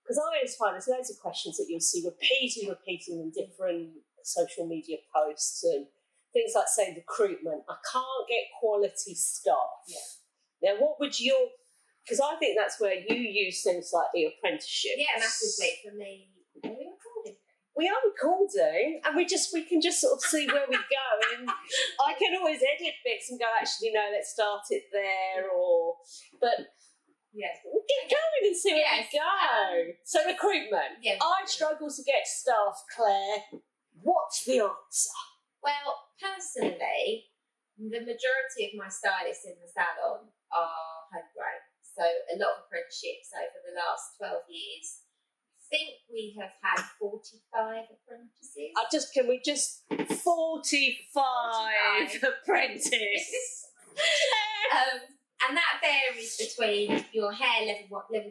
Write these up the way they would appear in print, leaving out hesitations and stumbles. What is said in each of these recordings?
because I always find there's loads of questions that you'll see repeating in different social media posts and things like, say, recruitment. I can't get quality staff. Yeah. Now, what would your... Because I think that's where you use things like the apprenticeships. Yeah, massively for me. Are we recording? We are recording, and we can just sort of see where we go. And I can always edit bits and go, actually, no, let's start it there, but we'll get going and see where we go. So recruitment. Yeah, I struggle to get staff, Claire. What's the answer? Well, personally, the majority of my stylists in the salon are homegrown. So a lot of apprenticeships over the last 12 years. I think we have had 45 apprentices. 45 apprentices. And that varies between your hair level 2, level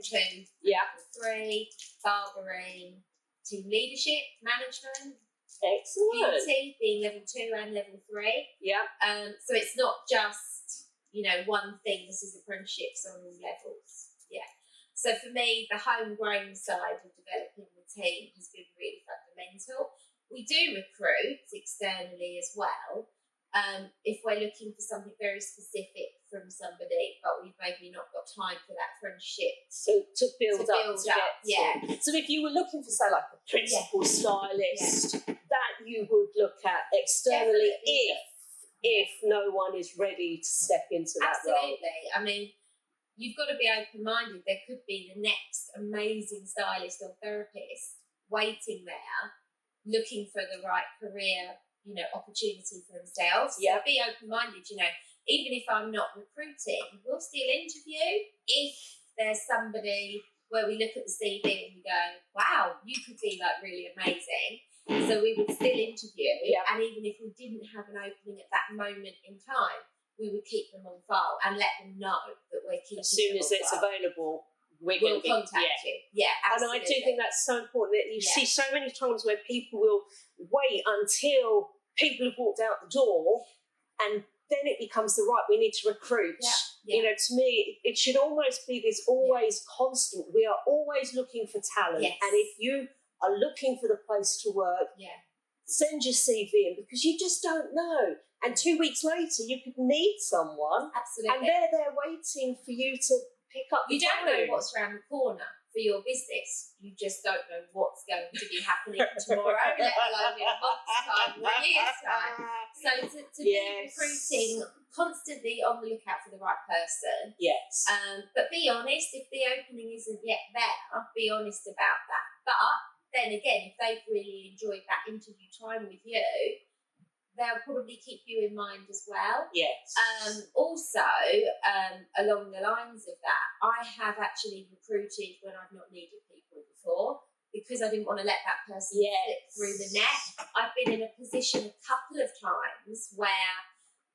3, barbering, team leadership, management. Excellent. Beauty being level 2 and level 3. Yeah. So it's not just, one thing. This is apprenticeships on all levels. Yeah. So for me, the homegrown side of developing the team has been really fundamental. We do recruit externally as well. If we're looking for something very specific from somebody, but we've maybe not got time for that apprenticeship. So to build up. Yeah. So if you were looking for, say, like a principal stylist, that you would look at externally. Definitely. If no one is ready to step into that role. Absolutely. I mean, you've got to be open-minded. There could be the next amazing stylist or therapist waiting there, looking for the right career, opportunity for themselves. Yeah. So be open-minded, even if I'm not recruiting, we'll still interview if there's somebody where we look at the CV and we go, wow, you could be like really amazing. So we would still interview, and even if we didn't have an opening at that moment in time, we would keep them on file and let them know that we're keeping as soon them as on it's file. available, we'll contact you. Yeah, absolutely. And I do think that's so important. That you see so many times where people will wait until people have walked out the door, and then it becomes we need to recruit. Yeah. To me, it should almost be this always constant. We are always looking for talent, and if you are looking for the place to work, send your CV in, because you just don't know. And 2 weeks later, you could need someone. Absolutely. And they're there waiting for you to pick up the phone. You don't know what's around the corner for your business. You just don't know what's going to be happening tomorrow, let alone in a month's time or a year's time. So to be recruiting, constantly on the lookout for the right person. Yes. But be honest, if the opening isn't yet there, be honest about that. But then again, if they've really enjoyed that interview time with you, they'll probably keep you in mind as well. Yes. Also, along the lines of that, I have actually recruited when I've not needed people before, because I didn't want to let that person slip through the net. I've been in a position a couple of times where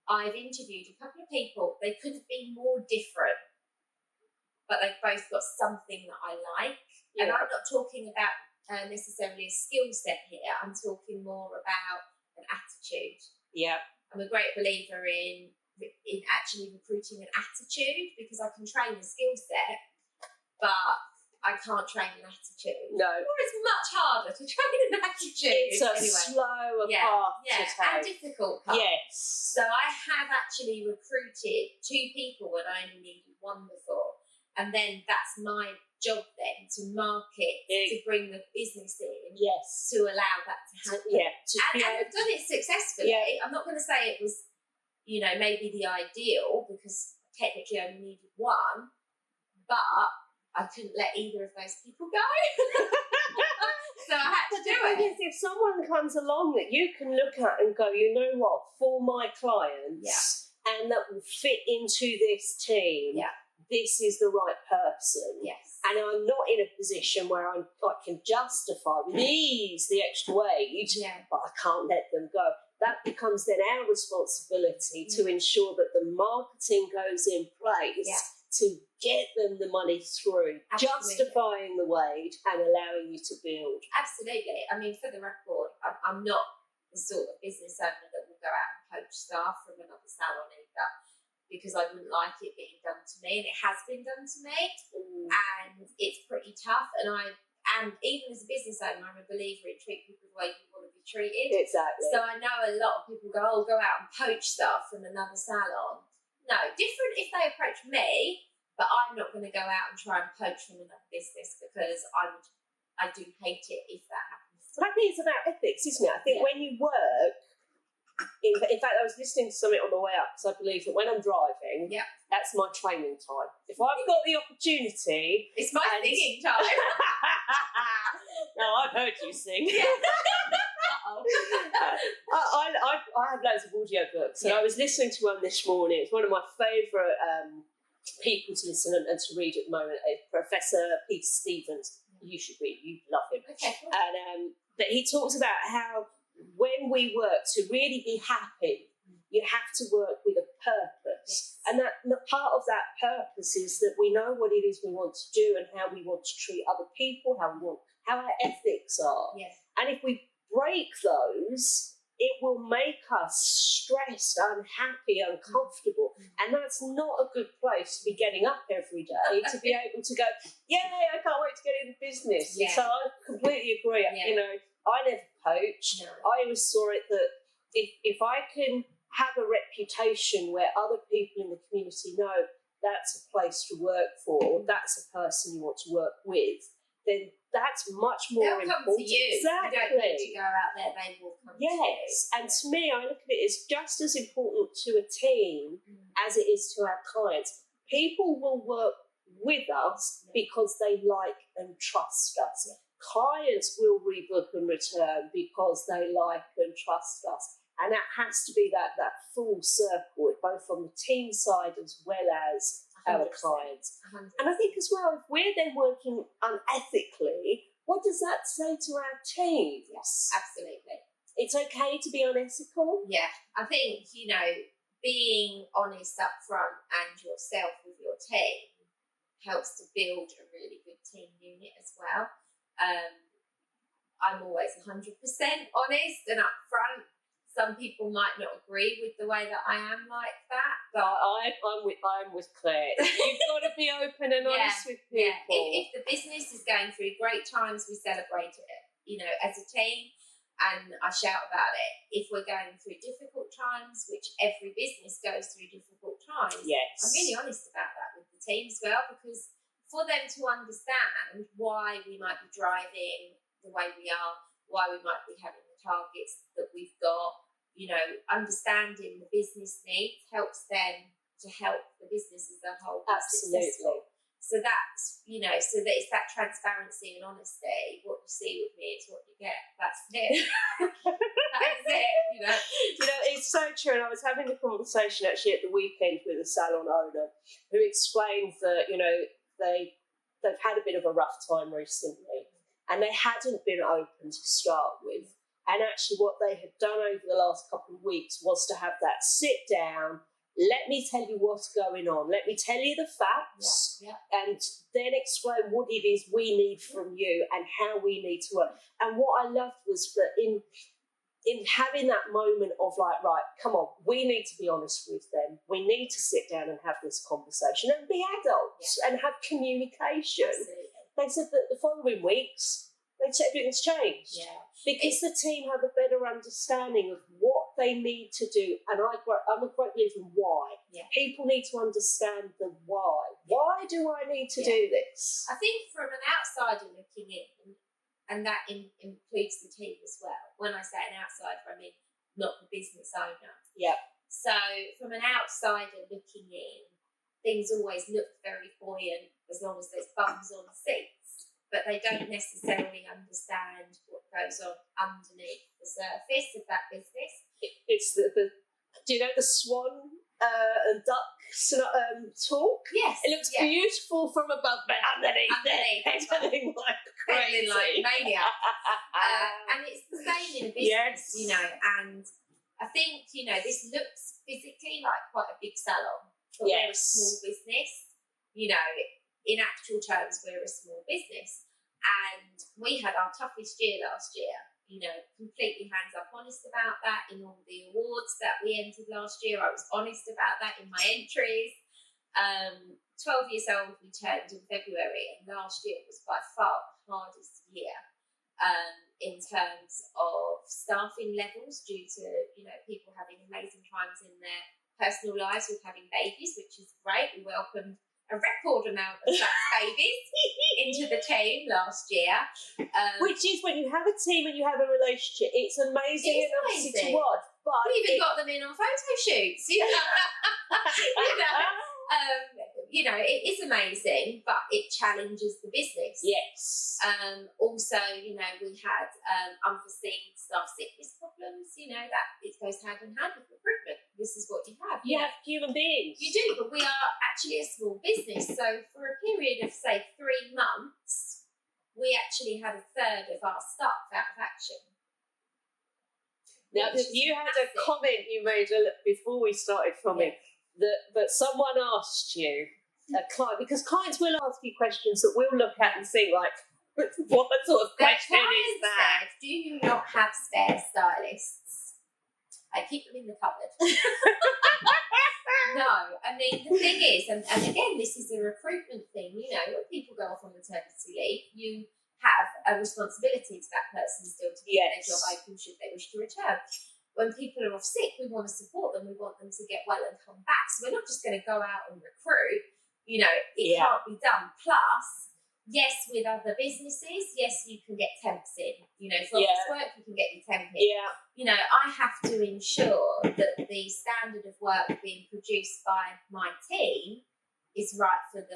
I've interviewed a couple of people. They couldn't be more different, but they've both got something that I like. Yeah. And I'm not talking about necessarily a skill set here. I'm talking more about an attitude. Yeah. I'm a great believer in actually recruiting an attitude, because I can train a skill set, but I can't train an attitude. No. Or it's much harder to train an attitude. It's a slower path to take. And difficult path. Yes. So I have actually recruited 2 people when I only needed 1 before. And then that's my job then, to market, to bring the business in, to allow that to happen. And I've done it successfully. Yeah. I'm not going to say it was, maybe the ideal, because technically I only needed 1, but I couldn't let either of those people go. So I had to do it. If someone comes along that you can look at and go, you know what, for my clients, and that will fit into this team, this is the right person. Yes. And I'm not in a position where I can justify with ease the extra wage, but I can't let them go. That becomes then our responsibility to ensure that the marketing goes in place to get them the money through, justifying the wage and allowing you to build. Absolutely. I mean, for the record, I'm not the sort of business owner that will go out and poach staff from another salon either, because I wouldn't like it being done to me, and it has been done to me, and it's pretty tough. And And even as a business owner, I'm a believer in treat people the way you want to be treated. Exactly. So I know a lot of people go, oh, go out and poach stuff from another salon. No, different if they approach me, but I'm not going to go out and try and poach from another business, because I do hate it if that happens. But I think it's about ethics, isn't it? I think when you work, in fact, I was listening to something on the way up, because I believe that when I'm driving, that's my training time. If I've got the opportunity... It's my singing time. No, I've heard you sing. Uh-oh. I have loads of audio books, and I was listening to one this morning. It's one of my favourite people to listen and to read at the moment. Professor Peter Stevens. You should read. You love him. Okay. Cool. And but he talks about how when we work, to really be happy, you have to work with a purpose. And that part of that purpose is that we know what it is we want to do and how we want to treat other people, how our ethics are. Yes. And if we break those, it will make us stressed, unhappy, uncomfortable. And that's not a good place to be getting up every day to be able to go, yay, I can't wait to get in business. Yeah. So I completely agree. Yeah. You know, I never poached. No. I always saw it that if I can have a reputation where other people in the community know that's a place to work for, or that's a person you want to work with, then that's much more They'll important. come to you. Exactly. You don't need to go out there, they will come to you. Yes, and to me, I look at it as just as important to a team as it is to our clients. People will work with us because they like and trust us. Clients will rebook and return because they like and trust us. And that has to be that full circle, both on the team side as well as 100%. our clients. 100%. And I think as well, if we're then working unethically, what does that say to our team? Yes, absolutely. It's okay to be unethical? Yeah, I think, being honest up front and yourself with your team helps to build a really good team unit as well. I'm always 100% honest and upfront. Some people might not agree with the way that I am like that, but I'm with Claire. You've got to be open and honest with people. Yeah. If the business is going through great times, we celebrate it, as a team, and I shout about it. If we're going through difficult times, which every business goes through difficult times, I'm really honest about that with the team as well, because for them to understand why we might be driving the way we are, why we might be having the targets that we've got, understanding the business needs helps them to help the business as a whole be successful. So that's, so that it's that transparency and honesty. What you see with me is what you get. That's it. That's it, it's so true. And I was having a conversation actually at the weekend with a salon owner who explained that, they've had a bit of a rough time recently and they hadn't been open to start with. And actually what they had done over the last couple of weeks was to have that sit down, let me tell you what's going on, let me tell you the facts, and then explain what it is we need from you and how we need to work. And what I loved was that in having that moment of like, right, come on, we need to be honest with them. We need to sit down and have this conversation and be adults and have communication. Absolutely. They said that the following weeks, they'd said everything's changed. Yeah. Because the team have a better understanding of what they need to do. And I'm a great believer in why. Yeah. People need to understand the why. Why do I need to do this? I think from an outsider looking in, and that includes the team as well. When I say an outsider, I mean not the business owner. Yeah. So from an outsider looking in, things always look very buoyant as long as there's bums on seats. But they don't necessarily understand what goes on underneath the surface of that business. It's the do you know the swan and duck talk? Yes. It looks beautiful from above, but underneath it's pedaling like crazy. Like maniac. And it's the same in a business, and I think, this looks physically like quite a big salon, but we're a small business. In actual terms, we're a small business. And we had our toughest year last year, completely hands up honest about that in all the awards that we entered last year. I was honest about that in my entries. 12 years old we turned in February, and last year was by far the hardest in terms of staffing levels due to, people having amazing times in their personal lives with having babies, which is great. We welcomed a record amount of such babies into the team last year. Which is when you have a team and you have a relationship, it's amazing and obviously to watch. But we even got them in on photo shoots, it is amazing, but it challenges the business. Yes. Also, we had unforeseen staff sickness problems. That it goes hand in hand with recruitment. This is what you have. You have human beings. You do, but we are actually a small business. So for a period of, say, 3 months, we actually had a third of our staff out of action. Now, you had a comment you made before we started filming that someone asked you, a client, because clients will ask you questions that we'll look at and think like, what sort of question is that? Said, do you not have spare stylists? I keep them in the cupboard. No, I mean, the thing is, and again, this is a recruitment thing, when people go off on maternity leave, you have a responsibility to that person still to keep their job open should they wish to return. When people are off sick, we want to support them. We want them to get well and come back. So we're not just going to go out and recruit. It can't be done. Plus, yes, with other businesses, yes, you can get temps in. For office work, you can get your temp in. Yeah. I have to ensure that the standard of work being produced by my team is right for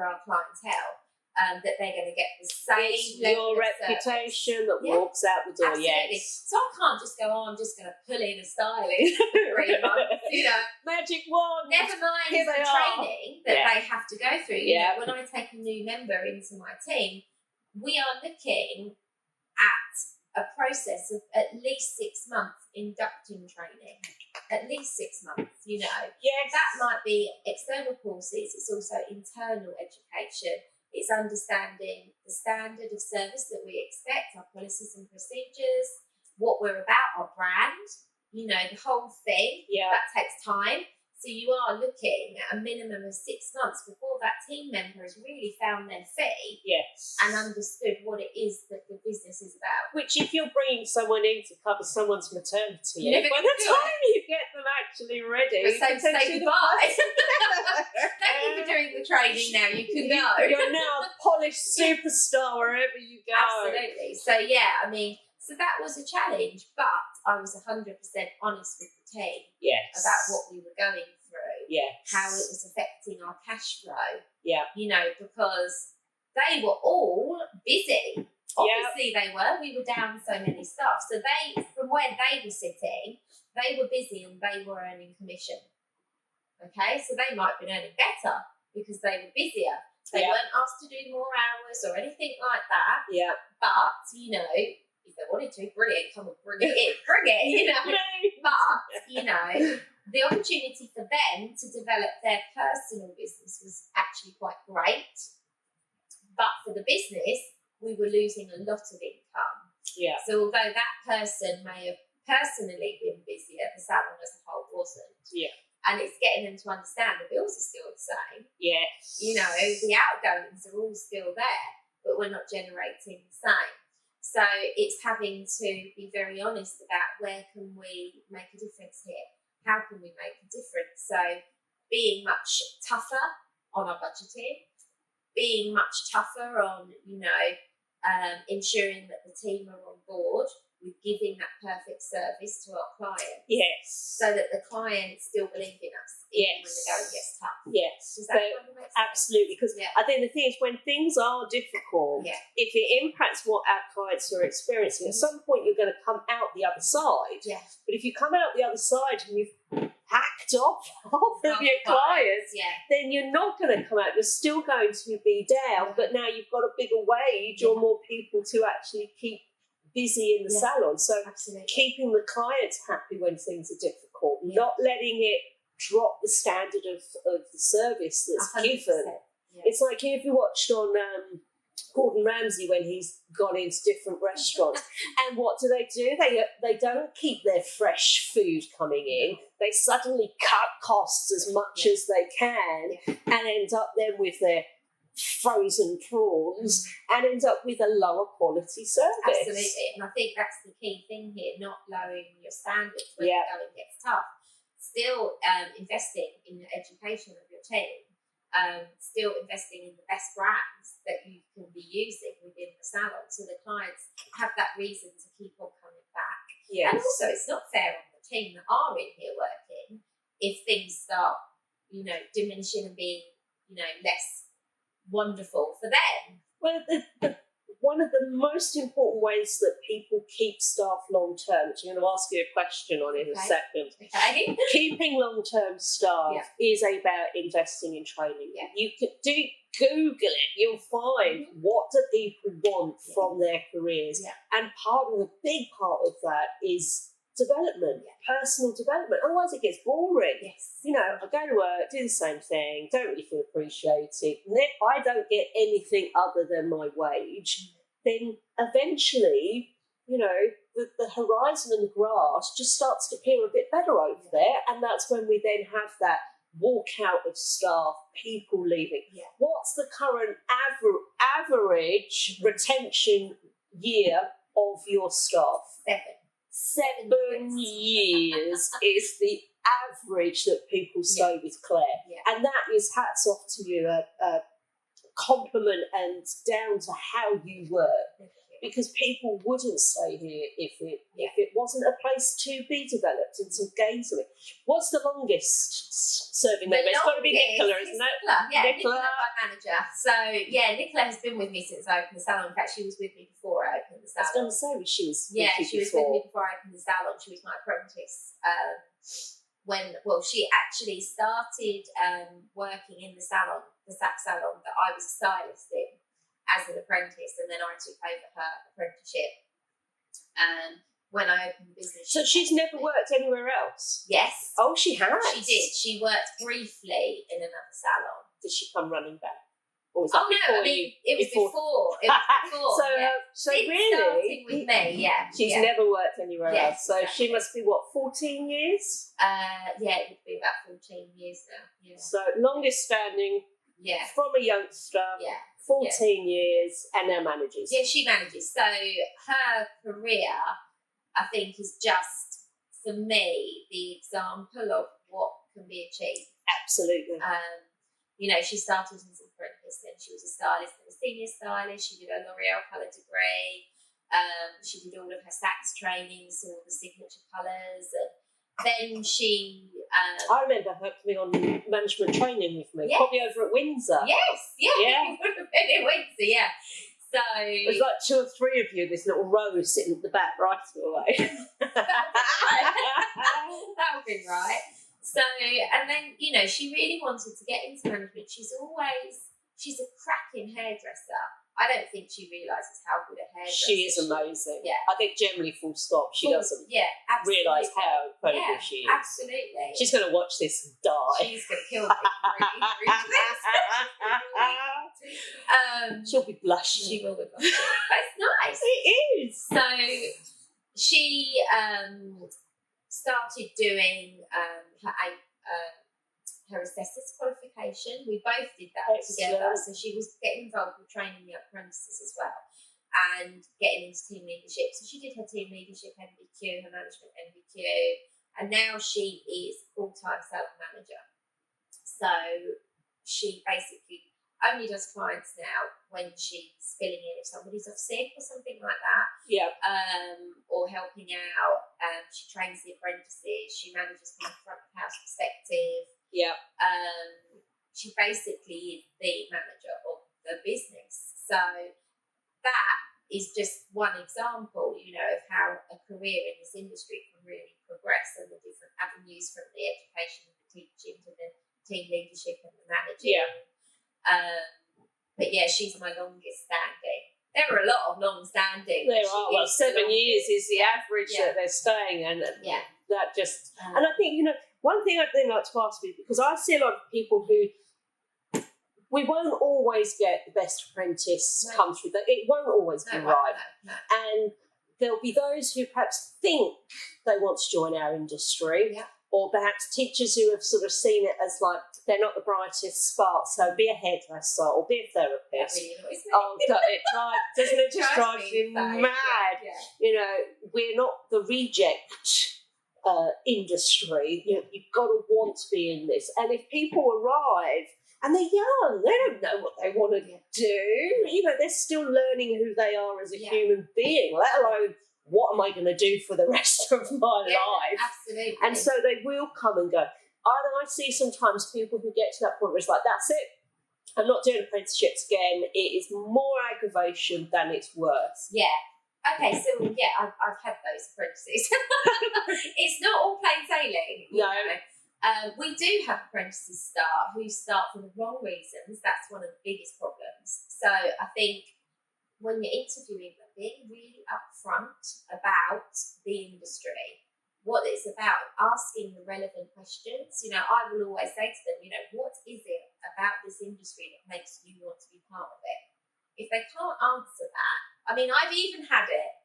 our clientele. That they're going to get the same level your of reputation that walks out the door. Absolutely. Yes. So I can't just go, I'm just going to pull in a stylist for 3 months, Magic wand. Never mind the training that they have to go through. When I take a new member into my team, we are looking at a process of at least 6 months inducting training. At least 6 months, Yes. That might be external courses. It's also internal education. It's understanding the standard of service that we expect, our policies and procedures, what we're about, our brand, the whole thing. Yeah. That takes time. So you are looking at a minimum of 6 months before that team member has really found their feet and understood what it is that the business is about. Which, if you're bringing someone in to cover someone's maternity leave, by the time you get them actually ready, say goodbye. Thank you for doing the training now. You can go. You're now a polished superstar wherever you go. Absolutely. So, so that was a challenge, but I was 100% honest with the team about what we were going through, how it was affecting our cash flow, because they were all busy. Obviously they were. We were down so many staff. So from where they were sitting, they were busy and they were earning commission. Okay, so they might have been earning better because they were busier. They weren't asked to do more hours or anything like that. Yeah. But, if they wanted to, brilliant, come on, bring it in, But, the opportunity for them to develop their personal business was actually quite great. But for the business, we were losing a lot of income. Yeah. So although that person may have personally been busier, the salon as a whole wasn't. Yeah. And it's getting them to understand the bills are still the same. Yes. The outgoings are all still there, but we're not generating the same. So it's having to be very honest about where can we make a difference here? How can we make a difference? So being much tougher on our budgeting, being much tougher on, ensuring that the team are on board with giving that perfect service to our clients. Yes. So that the clients still believe in us even when the going gets tough. Yes. Does that kind of make sense? Absolutely. Because I think the thing is, when things are difficult, if it impacts what our clients are experiencing, at some point you're going to come out the other side. Yeah. But if you come out the other side and you've hacked off of your clients, then you're not going to come out. You're still going to be down, but now you've got a bigger wage or more people to actually keep busy in the salon. So keeping the clients happy when things are difficult, not letting it drop the standard of the service that's 100%. Given. Yeah. It's like if you watched on Gordon Ramsay when he's gone into different restaurants, and what do? They don't keep their fresh food coming in. They suddenly cut costs as much as they can and end up then with their frozen prawns and end up with a lower quality service. Absolutely, and I think that's the key thing here, not lowering your standards when the going gets tough. Still investing in the education of your team, still investing in the best brands that you can be using within the salon, so the clients have that reason to keep on coming back. Yes. And also, it's not fair on the team that are in here working if things start, diminishing and being, less wonderful for them. Well, one of the most important ways that people keep staff long term, which I'm going to ask you a question on in a second. Okay. Keeping long term staff is about investing in training. Yeah. You could Google it, you'll find what do people want from their careers. Yeah. And a big part of that is development, personal development. Otherwise it gets boring. Yes. I go to work, do the same thing, don't really feel appreciated. And if I don't get anything other than my wage, then eventually, the horizon and the grass just starts to appear a bit better over there. And that's when we then have that walk out of staff, people leaving. Yeah. What's the current average retention year of your staff? 7 years is the average that people stay with Claire. Yeah. And that is hats off to you, a compliment and down to how you work. Because people wouldn't stay here if it wasn't a place to be developed and to gain something. What's the longest serving member? It's got to be Nicola, isn't it? Nicola, my manager. So, Nicola has been with me since I opened the salon. In fact, she was with me before I opened the salon. I was going to say, she was she was with me before I opened the salon. She was my apprentice. She actually started working in the salon, the Sac salon that I was a stylist in, as an apprentice, and then I took over her apprenticeship when I opened the business. So she's never worked anywhere else? Yes. Oh, she has? She did. She worked briefly in another salon. Did she come running back? Or was that it was before. It was before. So Since really, starting with me, she's never worked anywhere else. So exactly. She must be 14 years? It would be about 14 years now. Yeah. So longest standing from a youngster. 14 years, and now manages. Yeah, she manages. So her career, I think, is just, for me, the example of what can be achieved. Absolutely. She started as an apprentice, then she was a stylist and a senior stylist. She did her L'Oreal colour degree. She did all of her Saks trainings, all the signature colours, and then she... I remember her coming on management training with me, probably over at Windsor. Yes, it would have been at Windsor, So... There's like 2 or 3 of you, this little row sitting at the back right away. That would be right. So, and then, she really wanted to get into management. She's a cracking hairdresser. I don't think she realises how good a hairdresser she is. Amazing. Yeah. I think generally full stop, she doesn't realise how incredible she is. Absolutely. She's going to watch this and die. She's going to kill me. She'll be blushing. She will be blushing. But it's nice. It is. So she started doing her assessor's qualification. We both did that together. So she was getting involved with training the apprentices as well and getting into team leadership. So she did her team leadership MBQ, her management MBQ, and now she is full-time salon manager. So she basically only does clients now when she's filling in if somebody's off sick or something like that. Yeah. Or helping out. She trains the apprentices. She manages from a front of house perspective. Yeah. She basically is the manager of the business. So that is just one example, of how a career in this industry can really progress and the different avenues from the education and the teaching to the team leadership and the managing. Yeah. But she's my longest standing. There are a lot of long standing. There are. Well, 7 years is the average that they're staying, and that just. And I think one thing I'd then like to ask you, because I see a lot of people who we won't always get the best apprentice come through. It won't always be right, and there'll be those who perhaps think they want to join our industry. Yeah. or perhaps teachers who have sort of seen it as like they're not the brightest spark, so be a hairdresser or be a therapist. That really annoys me. Oh, doesn't it just drive you mad? Yeah. You know, we're not the reject industry. You've got to want to be in this. And if people arrive and they're young, they don't know what they want to do. They're still learning who they are as a human being, let alone what am I going to do for the rest of my life. Absolutely. And so they will come and go. I see sometimes people who get to that point where it's like, that's it, I'm not doing apprenticeships again. It is more aggravation than it's worth. Yeah. Okay, so I've had those apprentices. It's not all plain sailing. No. We do have apprentices who start for the wrong reasons. That's one of the biggest problems. So I think when you're interviewing them, being really upfront about the industry, what it's about, asking the relevant questions. I will always say to them, what is it about this industry that makes you want to be part of it? If they can't answer that, I've even had it.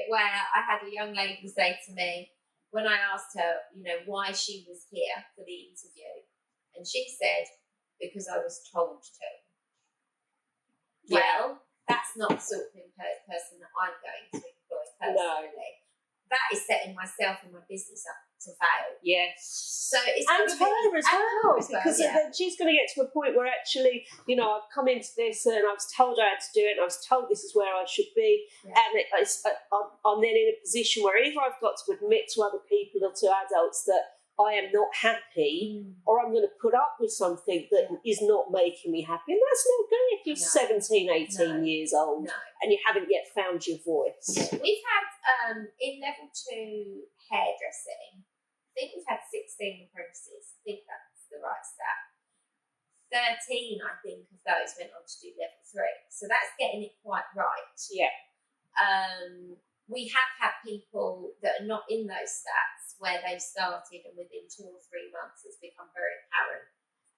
Where I had a young lady say to me, when I asked her, why she was here for the interview, and she said, because I was told to. Yeah. Well, that's not the sort of person that I'm going to employ personally. No. That is setting myself and my business up to fail. Yes. So it's her as well, because then she's going to get to a point where actually, I've come into this and I was told I had to do it, and I was told this is where I should be, and I'm then in a position where either I've got to admit to other people or to adults that I am not happy, or I'm going to put up with something that is not making me happy. And that's not good if you're 17, 18 years old and you haven't yet found your voice. Yeah. We've had, in level 2 hairdressing, I think we've had 16 apprentices. I think that's the right stat. 13, I think, of those went on to do level 3. So that's getting it quite right. Yeah. We have had people that are not in those stats where they've started and within 2 or 3 months it's become very apparent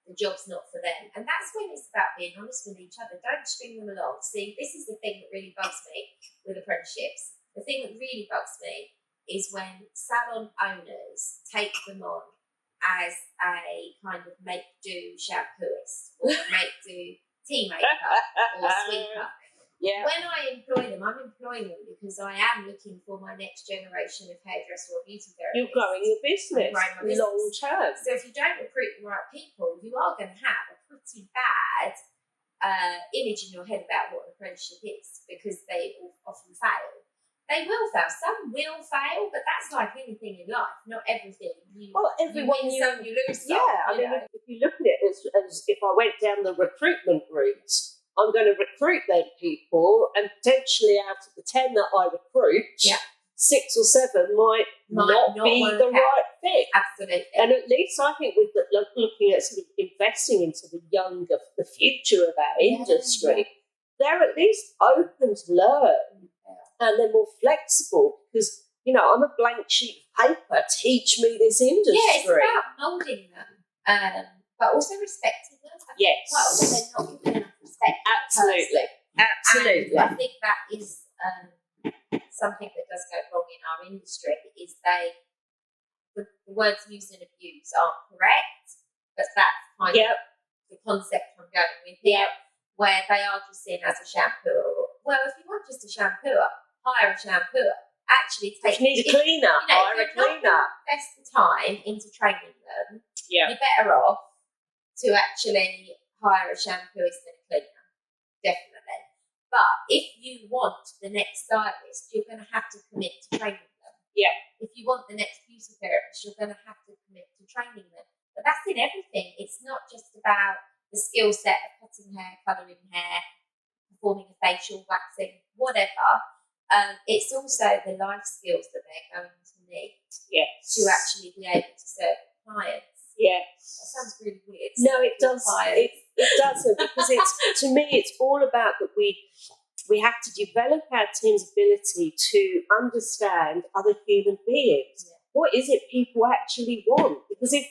the job's not for them. And that's when it's about being honest with each other. Don't string them along. See, this is the thing that really bugs me with apprenticeships. The thing that really bugs me is when salon owners take them on as a kind of make-do shampooist or make-do tea maker or sweeper. Yeah. When I employ them, I'm employing them because I am looking for my next generation of hairdresser or beauty therapist. You're growing your business long term. So if you don't recruit the right people, you are going to have a pretty bad image in your head about what an apprenticeship is, because they often fail. They will fail. Some will fail, but that's like anything in life. Not everything. Everyone you win some, you lose some. Yeah, if you look at it as if I went down the recruitment route, I'm going to recruit them people, and potentially out of the 10 that I recruit, 6 or 7 might not be the right fit. Absolutely. And at least I think with looking at sort of investing into the future of our industry, they're at least open to learn, and they're more flexible because, I'm a blank sheet of paper. Teach me this industry. Yeah, it's about moulding them, but also respecting them. Yes. Quite often they're not given enough respect. Absolutely. Absolutely. And I think that is something that does go wrong in our industry, is the words used and abused aren't correct, but that's kind of the concept I'm going with here, where they are just seen as a shampooer. Well, if you want just a shampooer, hire a shampooer. Actually, if you need a cleaner, hire a cleaner. Invest the time into training them. Yeah. You're better off to actually hire a shampooist than a cleaner, definitely. But if you want the next stylist, you're going to have to commit to training them. Yeah. If you want the next beauty therapist, you're going to have to commit to training them. But that's in everything. It's not just about the skill set of cutting hair, colouring hair, performing a facial, waxing, whatever. It's also the life skills that they're going to need to actually be able to serve clients. Yes. That sounds really weird. No, it does. It doesn't, because to me it's all about that we have to develop our team's ability to understand other human beings. Yeah. What is it people actually want? Because if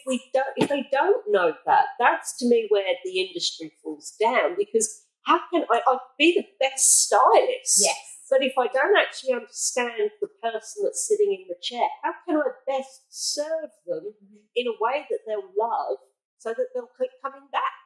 they don't know that, that's to me where the industry falls down. Because how can I be the best stylist? Yes. But if I don't actually understand the person that's sitting in the chair, how can I best serve them in a way that they'll love so that they'll keep coming back?